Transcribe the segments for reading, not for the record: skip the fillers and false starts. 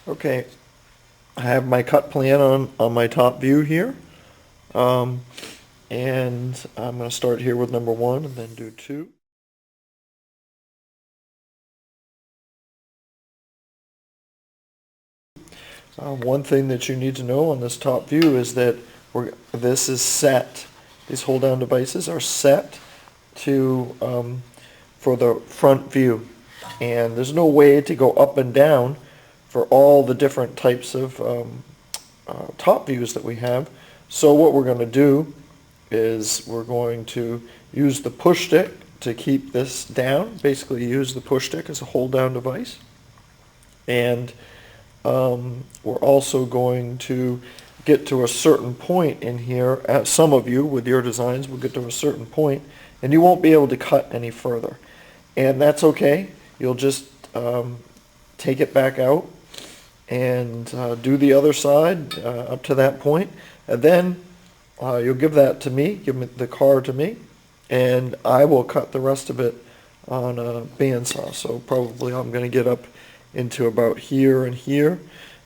Okay, I have my cut plan on my top view here. And I'm going to start here with number 1 and then do 2. One thing that you need to know on this top view is that this is set. These hold down devices are set to for the front view, and there's no way to go up and down for all the different types of top views that we have. So what we're going to do is we're going to use the push stick to keep this down. Basically use the push stick as a hold down device, and we're also going to get to a certain point in here. Some of you with your designs will get to a certain point and you won't be able to cut any further, and that's okay. You'll just take it back out and do the other side up to that point, and then you'll give that to me, give the car to me, and I will cut the rest of it on a bandsaw. So probably I'm going to get up into about here and here,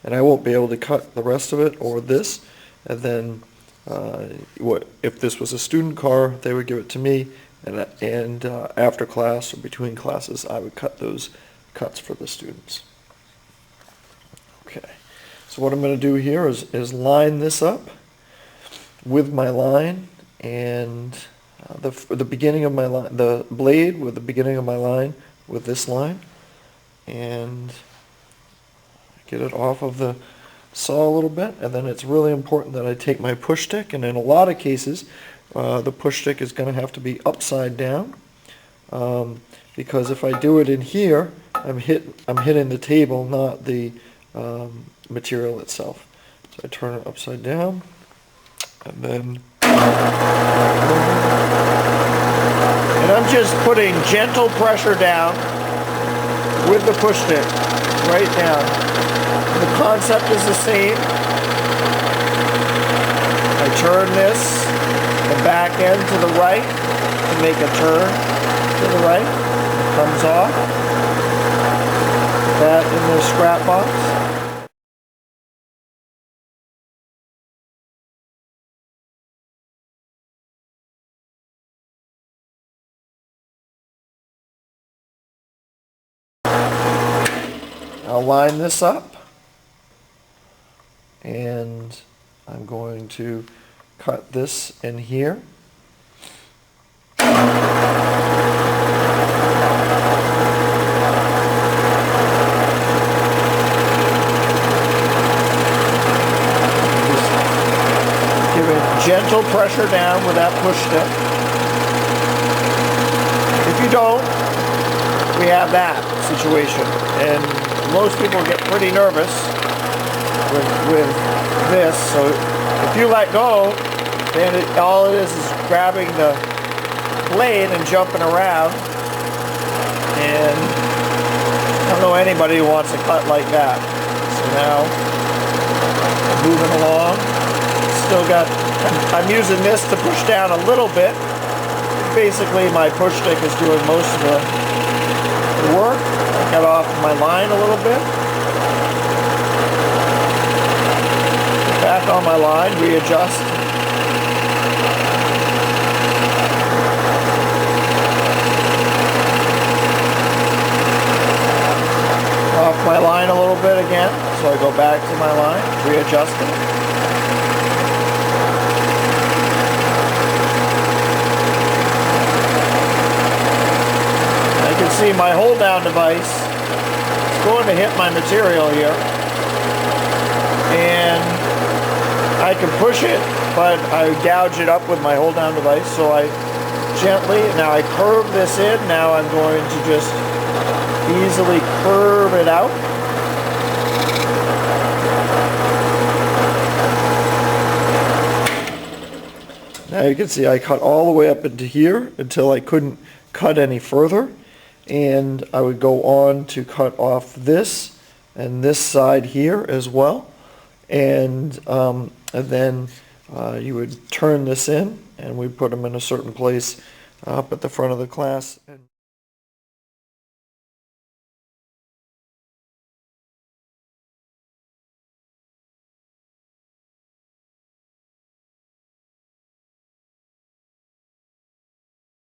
and I won't be able to cut the rest of it or this. And then if this was a student car, they would give it to me, and after class or between classes I would cut those cuts for the students. Okay, so what I'm going to do here is line this up with my line, and the beginning of my line, the blade with the beginning of my line with this line, and get it off of the saw a little bit. And then it's really important that I take my push stick, and in a lot of cases the push stick is going to have to be upside down, because if I do it in here, I'm hitting the table, not the material itself. So I turn it upside down, and then I'm just putting gentle pressure down with the push stick right down. The concept is the same. I turn this, the back end to the right, to make a turn to the right. It comes off. Put that in the scrap box. I'll line this up, and I'm going to cut this in here. Give it gentle pressure down with that push stick. If you don't, we have that situation, and most people get pretty nervous with this. So if you let go, then all it is grabbing the blade and jumping around, and I don't know anybody who wants to cut like that. So now moving along, still got, I'm using this to push down a little bit. Basically my push stick is doing most of the work. I got off my line a little bit. Back on my line, readjust. Off my line a little bit again, so I go back to my line, readjust it. See, my hold down device is going to hit my material here, and I can push it, but I gouge it up with my hold down device. So I gently, now I curve this in. Now I'm going to just easily curve it out. Now you can see I cut all the way up into here until I couldn't cut any further. And I would go on to cut off this and this side here as well, and then you would turn this in, and we put them in a certain place up at the front of the class.